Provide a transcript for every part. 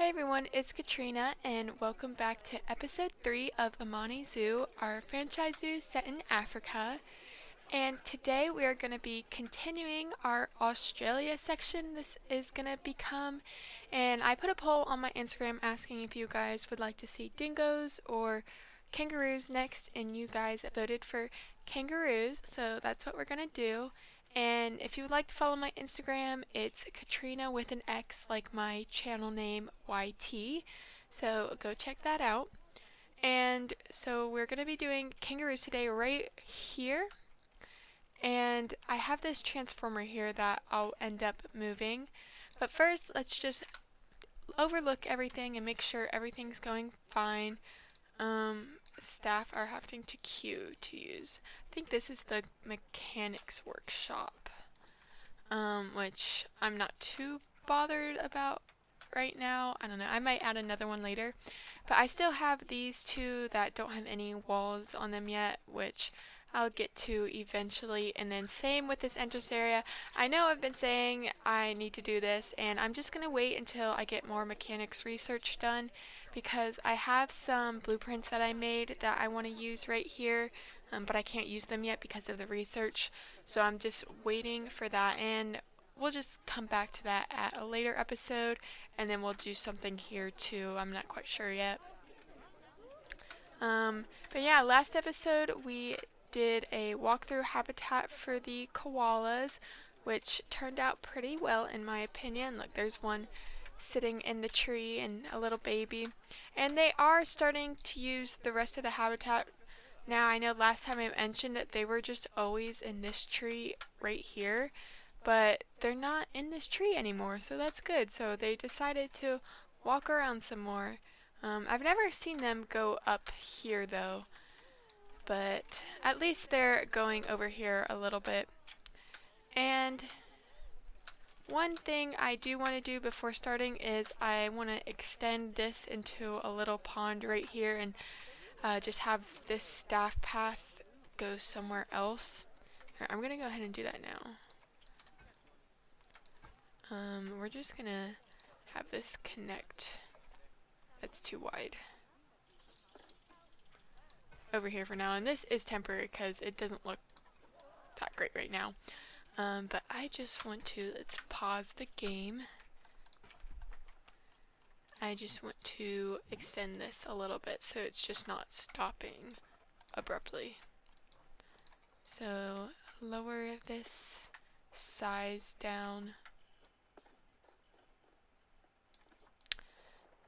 Hey everyone, it's Katrina, and welcome back to episode 3 of Amani Zoo, our franchise zoo set in Africa. And today we are going to be continuing our Australia section. This is going to become, and I put a poll on my Instagram asking if you guys would like to see dingoes or kangaroos next, and you guys voted for kangaroos, so that's what we're going to do. And if you would like to follow my Instagram, it's Katrina with an X, like my channel name YT. So go check that out. And so we're going to be doing kangaroos today right here. And I have this transformer here that I'll end up moving. But first, let's just overlook everything and make sure everything's going fine. Staff are having to queue to use. I think this is the mechanics workshop, which I'm not too bothered about right now. I don't know. I might add another one later. But I still have these two that don't have any walls on them yet, which I'll get to eventually. And then same with this entrance area. I know I've been saying I need to do this, and I'm just going to wait until I get more mechanics research done, because I have some blueprints that I made that I want to use right here, but I can't use them yet because of the research. So I'm just waiting for that, and we'll just come back to that at a later episode, and then we'll do something here too. I'm not quite sure yet. But yeah, last episode we did a walkthrough habitat for the koalas, which turned out pretty well in my opinion. Look, there's one sitting in the tree and a little baby. And they are starting to use the rest of the habitat. Now, I know last time I mentioned that they were just always in this tree right here, but they're not in this tree anymore, so that's good. So they decided to walk around some more. I've never seen them go up here though, but at least they're going over here a little bit. And one thing I do want to do before starting is I want to extend this into a little pond right here, and just have this staff path go somewhere else. Here, I'm going to go ahead and do that now. We're just going to have this connect. That's too wide. Over here for now, and this is temporary because it doesn't look that great right now. But I just want to, let's pause the game. I just want to extend this a little bit so it's just not stopping abruptly. So lower this size down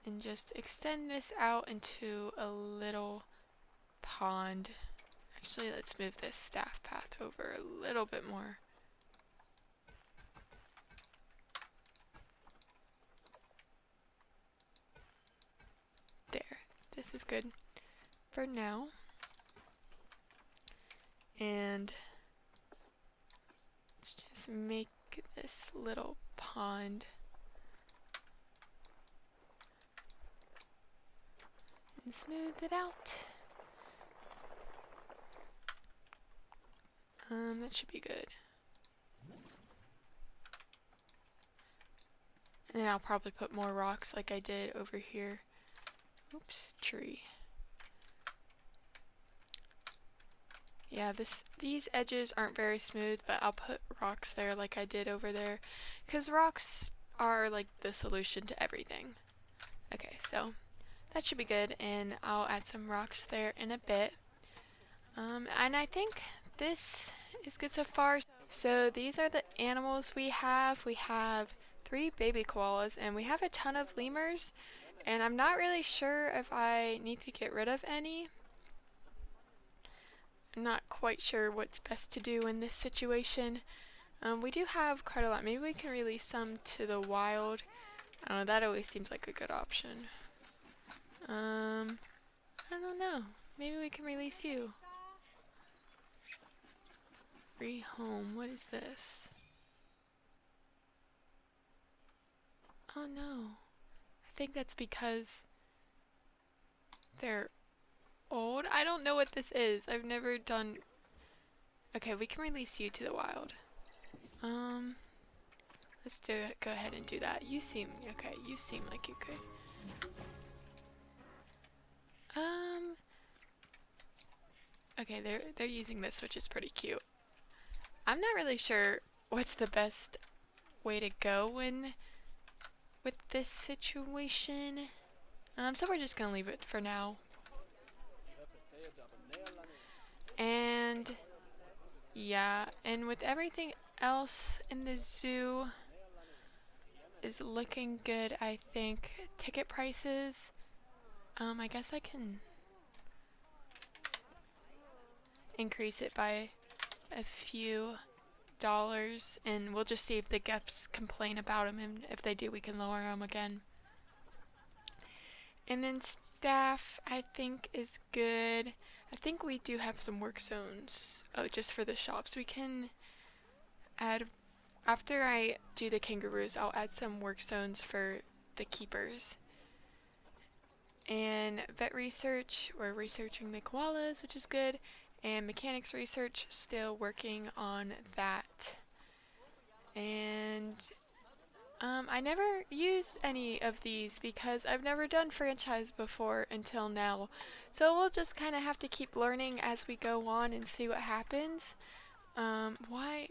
and just extend this out into a little pond. Actually, let's move this staff path over a little bit more. There. This is good for now. And let's just make this little pond and smooth it out. That should be good. And then I'll probably put more rocks like I did over here. Oops, tree. Yeah, these edges aren't very smooth, but I'll put rocks there like I did over there, because rocks are like the solution to everything. Okay, so that should be good, and I'll add some rocks there in a bit. And I think this is good so far. So these are the animals we have. We have 3 baby koalas, and we have a ton of lemurs, and I'm not really sure if I need to get rid of any. I'm not quite sure what's best to do in this situation. We do have quite a lot. Maybe we can release some to the wild. I don't know, that always seems like a good option. I don't know. Maybe we can release you. Rehome. What is this? Oh no. I think that's because they're old. I don't know what this is. I've never done... Okay, we can release you to the wild. Let's do it. Go ahead and do that. You seem okay. You seem like you could. Okay, they're using this, which is pretty cute. I'm not really sure what's the best way to go in with this situation. So we're just gonna leave it for now. And yeah, and with everything else in the zoo is looking good, I think. Ticket prices, I guess I can increase it by a few dollars, and we'll just see if the guests complain about them, and if they do, we can lower them again. And then staff, I think, is good. I think we do have some work zones. Oh, just for the shops. We can add, after I do the kangaroos, I'll add some work zones for the keepers. And vet research, we're researching the koalas, which is good. And mechanics research, still working on that. And I never used any of these because I've never done franchise before until now. So we'll just kind of have to keep learning as we go on and see what happens. Why?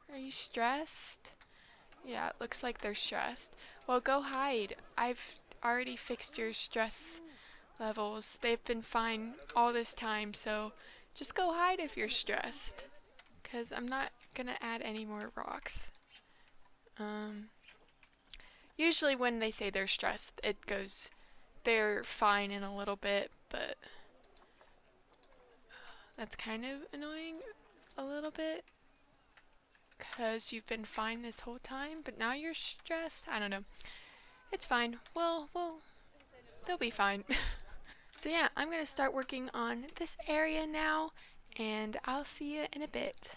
Are you stressed? Yeah, it looks like they're stressed. Well, go hide. I've already fixed your stress levels. They've been fine all this time, so just go hide if you're stressed. Because I'm not gonna add any more rocks. Usually when they say they're stressed, it goes, they're fine in a little bit, but that's kind of annoying a little bit. Because you've been fine this whole time, but now you're stressed? I don't know. It's fine. Well, they'll be fine. So yeah, I'm going to start working on this area now, and I'll see you in a bit.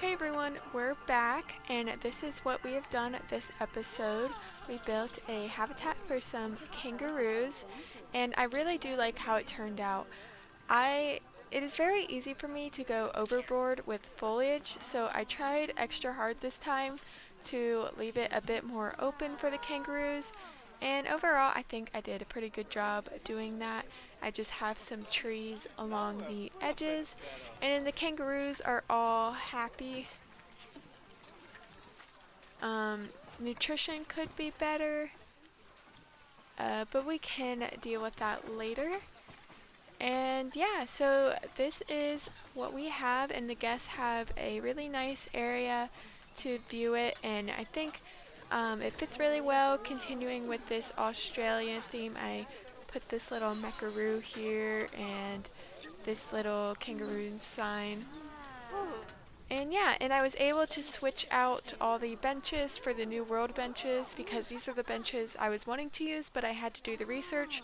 Hey everyone, we're back, and this is what we have done this episode. We built a habitat for some kangaroos, and I really do like how it turned out. It is very easy for me to go overboard with foliage, so I tried extra hard this time to leave it a bit more open for the kangaroos. And overall, I think I did a pretty good job doing that. I just have some trees along the edges, and then the kangaroos are all happy. Nutrition could be better, but we can deal with that later. And yeah, so this is what we have, and the guests have a really nice area to view it, and I think it fits really well continuing with this Australian theme. I put this little macaroo here and this little kangaroo sign. And yeah, and I was able to switch out all the benches for the New World benches because these are the benches I was wanting to use, but I had to do the research.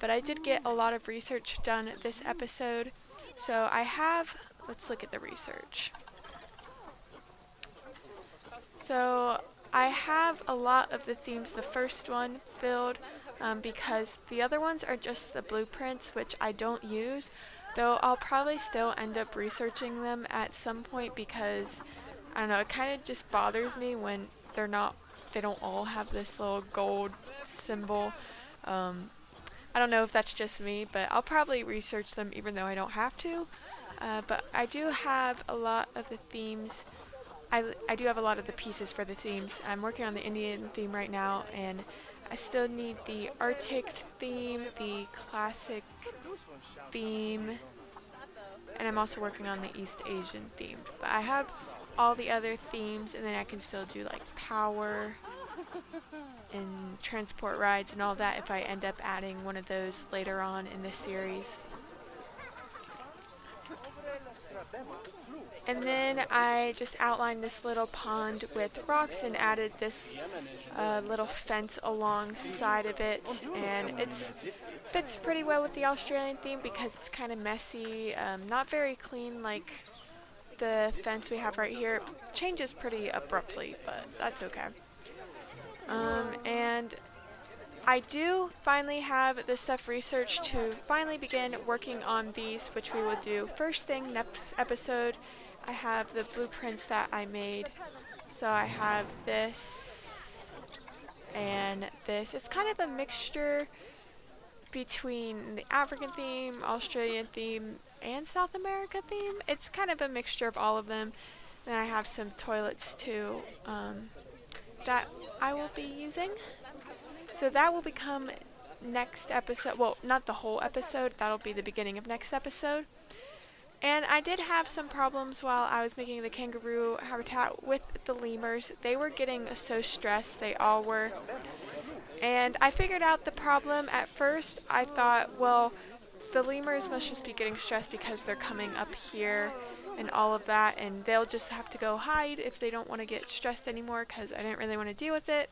But I did get a lot of research done this episode. So let's look at the research. So I have a lot of the themes, the first one filled, because the other ones are just the blueprints, which I don't use. Though I'll probably still end up researching them at some point because, I don't know, it kind of just bothers me when they don't all have this little gold symbol. I don't know if that's just me, but I'll probably research them even though I don't have to. But I do have a lot of the themes. I do have a lot of the pieces for the themes. I'm working on the Indian theme right now, and I still need the Arctic theme, the classic theme, and I'm also working on the East Asian theme. But I have all the other themes, and then I can still do like power and transport rides and all that if I end up adding one of those later on in the series. And then I just outlined this little pond with rocks and added this little fence alongside of it, and it fits pretty well with the Australian theme because it's kind of messy, not very clean like the fence we have right here. It changes pretty abruptly, but that's okay. And I do finally have the stuff researched to finally begin working on these, which we will do first thing next episode. I have the blueprints that I made. So I have this and this. It's kind of a mixture between the African theme, Australian theme, and South America theme. It's kind of a mixture of all of them. Then I have some toilets too that I will be using. So that will become next episode. Well, not the whole episode. That'll be the beginning of next episode. And I did have some problems while I was making the kangaroo habitat with the lemurs. They were getting so stressed. They all were. And I figured out the problem at first. I thought, well, the lemurs must just be getting stressed because they're coming up here and all of that, and they'll just have to go hide if they don't want to get stressed anymore because I didn't really want to deal with it.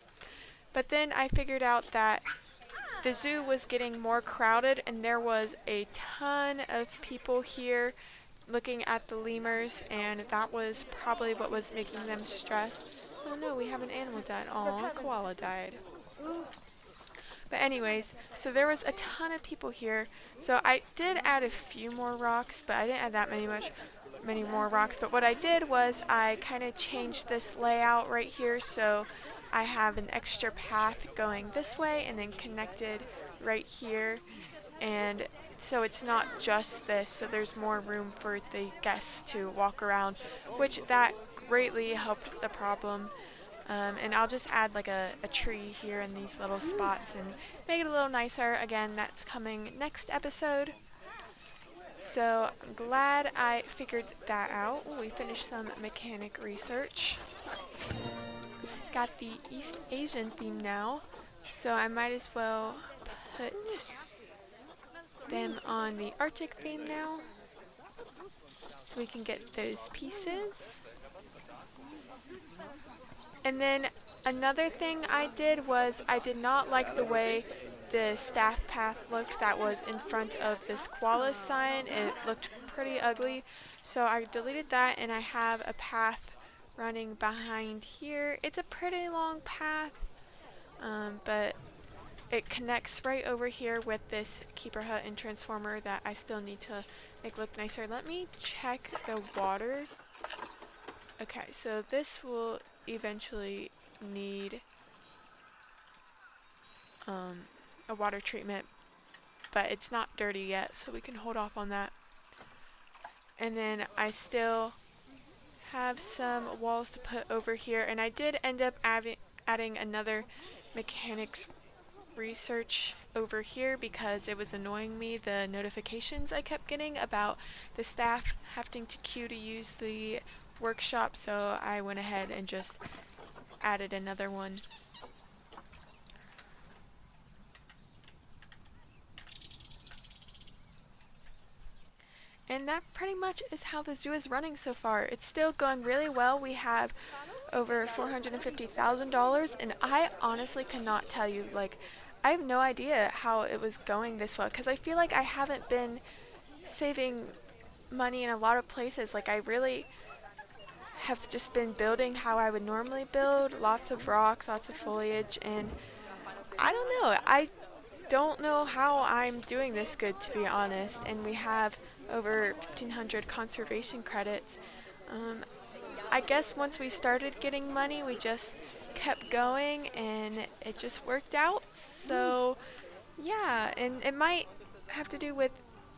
But then I figured out that the zoo was getting more crowded and there was a ton of people here looking at the lemurs, and that was probably what was making them stressed. Oh no, we have an animal died. Aw, a koala died. But anyways, so there was a ton of people here. So I did add a few more rocks, but I didn't add that many more rocks. But what I did was I kind of changed this layout right here, so I have an extra path going this way and then connected right here. And so it's not just this, so there's more room for the guests to walk around, which that greatly helped the problem. And I'll just add like a tree here in these little spots and make it a little nicer. Again, that's coming next episode. So I'm glad I figured that out. Ooh, we finished some mechanic research. Got the East Asian theme now, so I might as well put them on the Arctic theme now so we can get those pieces. And then another thing I did was I did not like the way the staff path looked that was in front of this koala sign. It looked pretty ugly. So I deleted that and I have a path running behind here. It's a pretty long path, but it connects right over here with this keeper hut and transformer that I still need to make look nicer. Let me check the water. Okay, so this will eventually need a water treatment, but it's not dirty yet, so we can hold off on that. And then I still have some walls to put over here, and I did end up adding another mechanics research over here because it was annoying me, the notifications I kept getting about the staff having to queue to use the workshop, so I went ahead and just added another one. And that pretty much is how the zoo is running so far. It's still going really well. We have over $450,000, and I honestly cannot tell you, like, I have no idea how it was going this well, because I feel like I haven't been saving money in a lot of places. Like, I really have just been building how I would normally build, lots of rocks, lots of foliage, and I don't know. I don't know how I'm doing this good, to be honest. And we have over 1,500 conservation credits. Um, I guess once we started getting money, we just kept going and it just worked out. So, yeah, and it might have to do with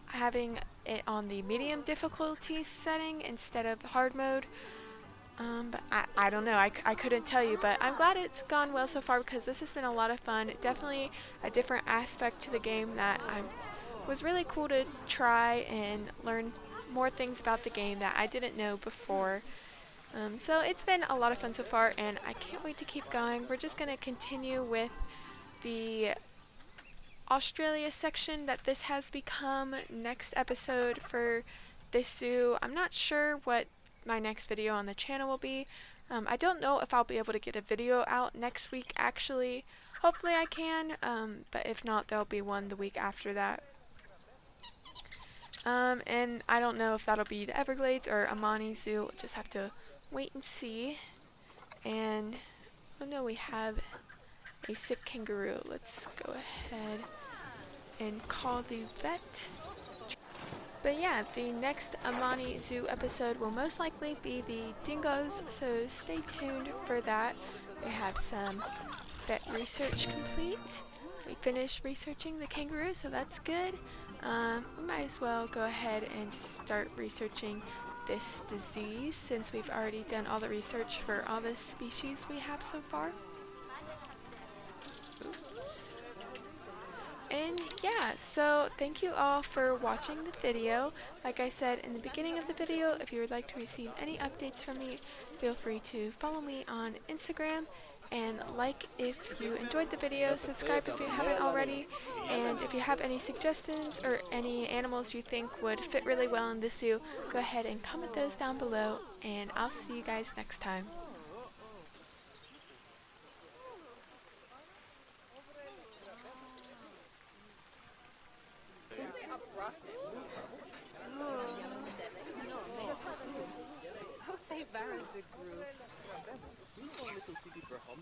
having it on the medium difficulty setting instead of hard mode. But I don't know. I couldn't tell you, but I'm glad it's gone well so far because this has been a lot of fun. Definitely a different aspect to the game that was really cool to try and learn more things about the game that I didn't know before. So it's been a lot of fun so far, and I can't wait to keep going. We're just going to continue with the Australia section that this has become next episode for this zoo. I'm not sure what my next video on the channel will be. I don't know if I'll be able to get a video out next week actually. Hopefully I can, but if not, there'll be one the week after that. And I don't know if that'll be the Everglades or Amani Zoo. We'll just have to wait and see. And, oh no, we have a sick kangaroo. Let's go ahead and call the vet. But yeah, the next Amani Zoo episode will most likely be the dingoes, so stay tuned for that. We have some vet research complete. We finished researching the kangaroo, so that's good. We might as well go ahead and start researching this disease since we've already done all the research for all the species we have so far. And yeah, so thank you all for watching the video. Like I said in the beginning of the video, if you would like to receive any updates from me, feel free to follow me on Instagram and like if you enjoyed the video, subscribe if you haven't already, and if you have any suggestions or any animals you think would fit really well in the zoo, go ahead and comment those down below, and I'll see you guys next time. Little city for home,